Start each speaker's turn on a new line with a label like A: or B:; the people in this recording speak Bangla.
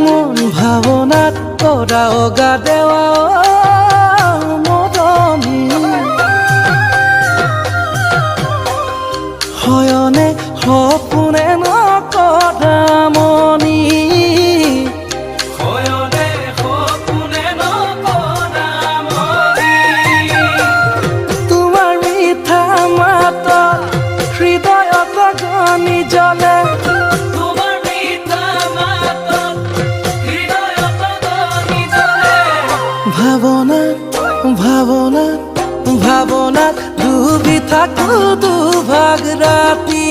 A: মন ভাবনাত তোরা অগা দেওয়া মদনী হয়নে সপোনে নকদামনি তোমাৰ মিঠা মাতত হৃদয়ত গনি জ্বলে ভাৱনাত ডুবি থাকো দুভাগ ৰাতি